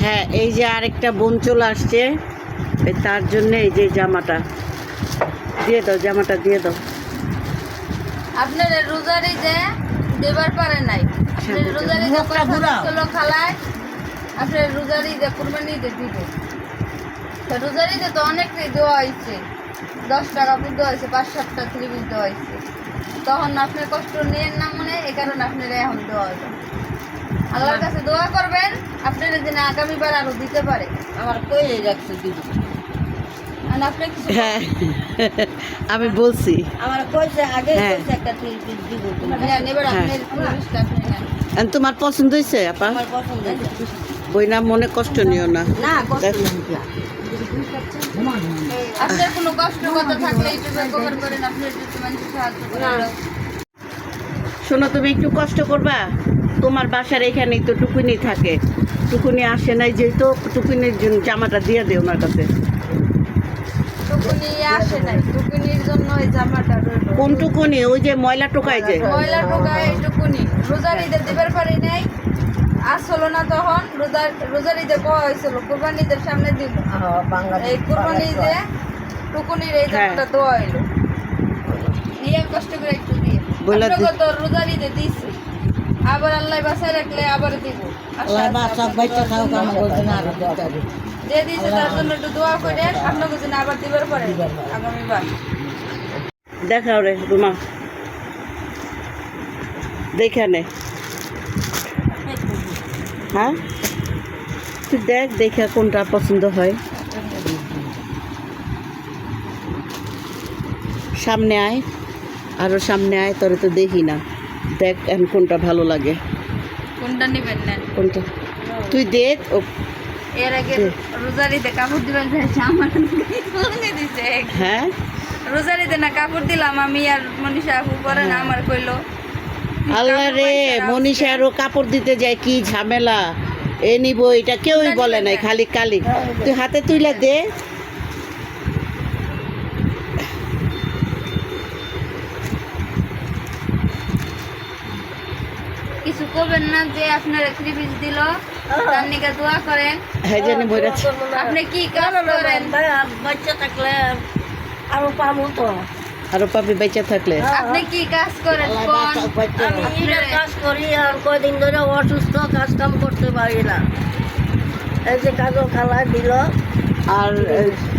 হ্যাঁ, এই যে আরেকটা বোন চলে আসছে, তার জন্য এই যে জামাটা দিয়ে দাও, জামাটা দিয়ে দাও। আপনার রোজারি যে দেবার পারে নাই, আপনার রোজারি যে চলো খালায়, আপনার রোজারি যে কুরবানি যে দিব, রোজারিতে তো অনেকটাই দেওয়া হয়েছে, 10 টাকা দেওয়া হয়েছে, 5-7টা ত্রিভুজ দেওয়া হয়েছে, তখন আপনার কষ্ট নেন না মনে, এই কারণে আপনার এখন দেওয়া হলো। আল্লাহর কাছে দোয়া করবেন আপনার যেন আগামীবার আরো দিতে পারে। আমার কই রাখছে দিদি, হ্যাঁ, আমি বলছি আমার কইছে আগে হ্যাঁ। কইছে একটা ত্রিপিস দিব আর তোমার পছন্দ হয়েছে আপা? আমার পছন্দ হয়েছে। বই না, মনে কষ্ট নিও না। না কষ্ট দেখো। না। আপনার কোনো কষ্ট কথা থাকলে একটু ব্যবহার করেন, আপনার যদি মানুষের সাহায্য করেন। শোনো, তুমি একটু কষ্ট করবা, তোমার বাসার এখানেই তো টুকুনি থাকে, টুকুনি আসে নাই যেহেতু টুকুনির জন্য জামাটা দিয়ে দে ওনার কাছে। টুকুনি আসে নাই, টুকুনির জন্য এই জামাটা রইলো। কোন টুকুনি? ওই যে ময়লা টোকায় যে। ময়লা টোকায় এই টুকুনি রোজার ঈদে দিবার পারি নাই, আসলো না তখন রোজার ঈদে পাওয়া হয়েছিল, কুরবানি ঈদের সামনে দিব, এই কুরবানি ঈদে টুকুনির এই জামাটা দেওয়া হইলো, নিয়ে কষ্ট করে একটু দিয়ে আপনাকে তো রোজার ঈদে দিছি, আবার আল্লাহ বাসায় রাখলে আবার দিব। আল্লাহ বাচ্চা বাচ্চা খাও কাম করতে না আর দিতে হবে। যে দিয়েছে তার জন্য একটু দোয়া করেন, আপনাকে যেন আবার দিবার পারে আগামীবার। দেখাও রে রুমা, দেখে নে। হ্যাঁ, তুই দেখ, দেখে কোনটা পছন্দ হয়। সামনে আয়, আরো সামনে আয়, তোরে তো দেখি না। দেখ এখন কোনটা ভালো লাগে। কোনটা নেবেন নেন, কোনটা তুই দেখ। এর আগে রোজারিতে কাপড় দিবেন আমার দিছে, হ্যাঁ, রোজারিতে না কাপড় দিলাম আমি আর মনীষা আপু পরে না আমার কইলো আল্লাহ রে, মনীষা আরো কাপড় দিতে যায়, কি ঝামেলা। এ নিব এটা কেউই বলে নাই, খালি কালি। তুই হাতে তুইলা দে। কিছু করবেন না যে আপনার 3 পিস দিল, তার নিকে দোয়া করেন। হ্যাঁ, জানি বইরাছে। আপনি কি কাজ করেন? বাচ্চা থাকলে আরো পাবো তো। আরো পাবি বেঁচে থাকলে। আপনি কি কাজ করেন কোন? আমি এটা কাজ করি আর কয়দিন ধরে অসুস্থ, কাজ কাম করতে পারি না। এই যে কাজও খালা দিল। আর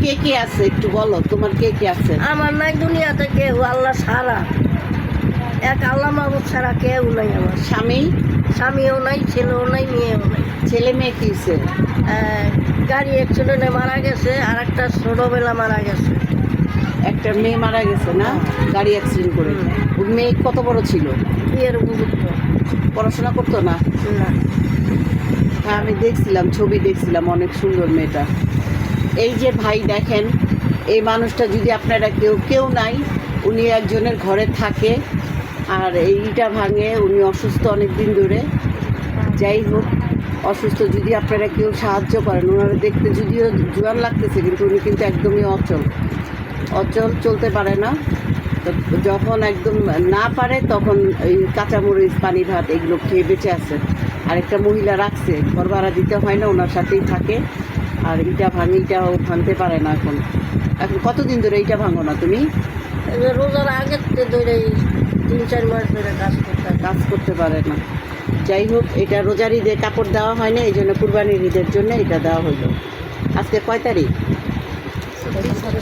কে কে আছে একটু বলো, তোমার কে কে আছে? আমার নাই দুনিয়াতে কেউ, আল্লাহ ছাড়া, এক আল্লাহ মাহবুব ছাড়া কেউ নাই। আমার স্বামী? স্বামীও নাই, ছেলেও নাই, মেয়েও নাই। ছেলে মেয়ে কি হয়েছে? গাড়ি অ্যাক্সিডেন্টে মারা গেছে, আর একটা ছোটবেলা মারা গেছে। একটা মেয়ে মারা গেছে না, গাড়ি অ্যাক্সিডেন্ট করে। ওর মেয়ে কত বড় ছিল? বিয়ের উপযুক্ত পড়াশোনা করতো না? না। হ্যাঁ, আমি দেখছিলাম, ছবি দেখছিলাম, অনেক সুন্দর মেয়েটা। এই যে ভাই দেখেন, এই মানুষটা যদি আপনারা কেউ নাই, উনি একজনের ঘরে থাকে, আর এইটা ভাঙে, উনি অসুস্থ অনেক দিন ধরে। যাই হোক, অসুস্থ, যদি আপনারা কেউ সাহায্য করেন, ওনারা দেখতে যদিও জোয়ান লাগতেছে, কিন্তু উনি কিন্তু একদমই অচল, চলতে পারে না। তো যখন একদম না পারে তখন এই কাঁচামরিচ, পানি ভাত এগুলো খেয়ে বেঁচে আছে। আরেকটা মহিলা রাখছে, ঘর ভাড়া দিতে হয় না, ওনার সাথেই থাকে। আর ইটা ইটাও ভাঙতে পারে না এখন। কতদিন ধরে এইটা ভাঙো না তুমি? এই যে রোজার আগের থেকে ধরে 3-4 মাস ধরে কাজ করতে পারে না। যাই হোক, এটা রোজার ঈদে কাপড় দেওয়া হয় না, এই জন্য কুরবানির ঈদের জন্য এটা দেওয়া হলো। আজকে কয় তারিখ?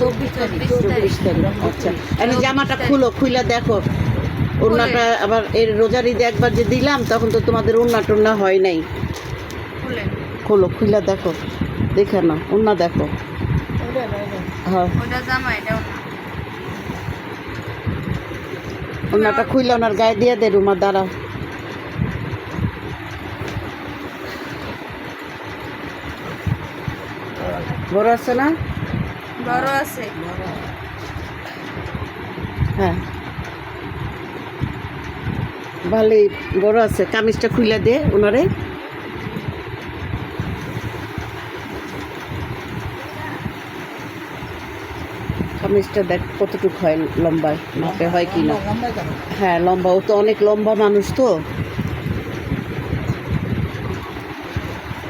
24 তারিখ। 24 তারিখ। আচ্ছা, এখন জামাটা খুলে দেখো। ওড়নাটা আবার এর রোজার ঈদে একবার যে দিলাম, তখন তো তোমাদের ওড়না টোড়না হয় নাই। খুলে দেখো, দেখে না ওড়না দেখো। হ্যাঁ, ওটা জামা, এটা ওড়নাটা খুলে ওনার গায়ে দিয়ে দে। রুমা দাঁড়াও, বড় আছে না? বড় আছে। হ্যাঁ, ভালোই বড় আছে। কামিজটা খুলে দে ওনারে। কামিজটা দেখ কতটুকু হয়, লম্বায় মাপে হয় কি না। হ্যাঁ, লম্বা, ও তো অনেক লম্বা মানুষ তো।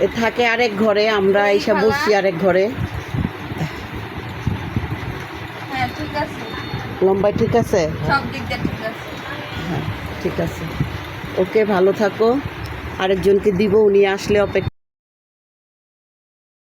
এ থাকে আরেক ঘরে, আমরা ওই এসে খালা। বসছি আরেক ঘরে। হ্যাঁ ঠিক আছে, লম্বাই ঠিক আছে? সব দিক দিয়ে ঠিক আছে। হ্যাঁ ঠিক আছে, ওকে ভালো থাকো। আরেকজনকে দিব, উনি আসলে অপেক্ষা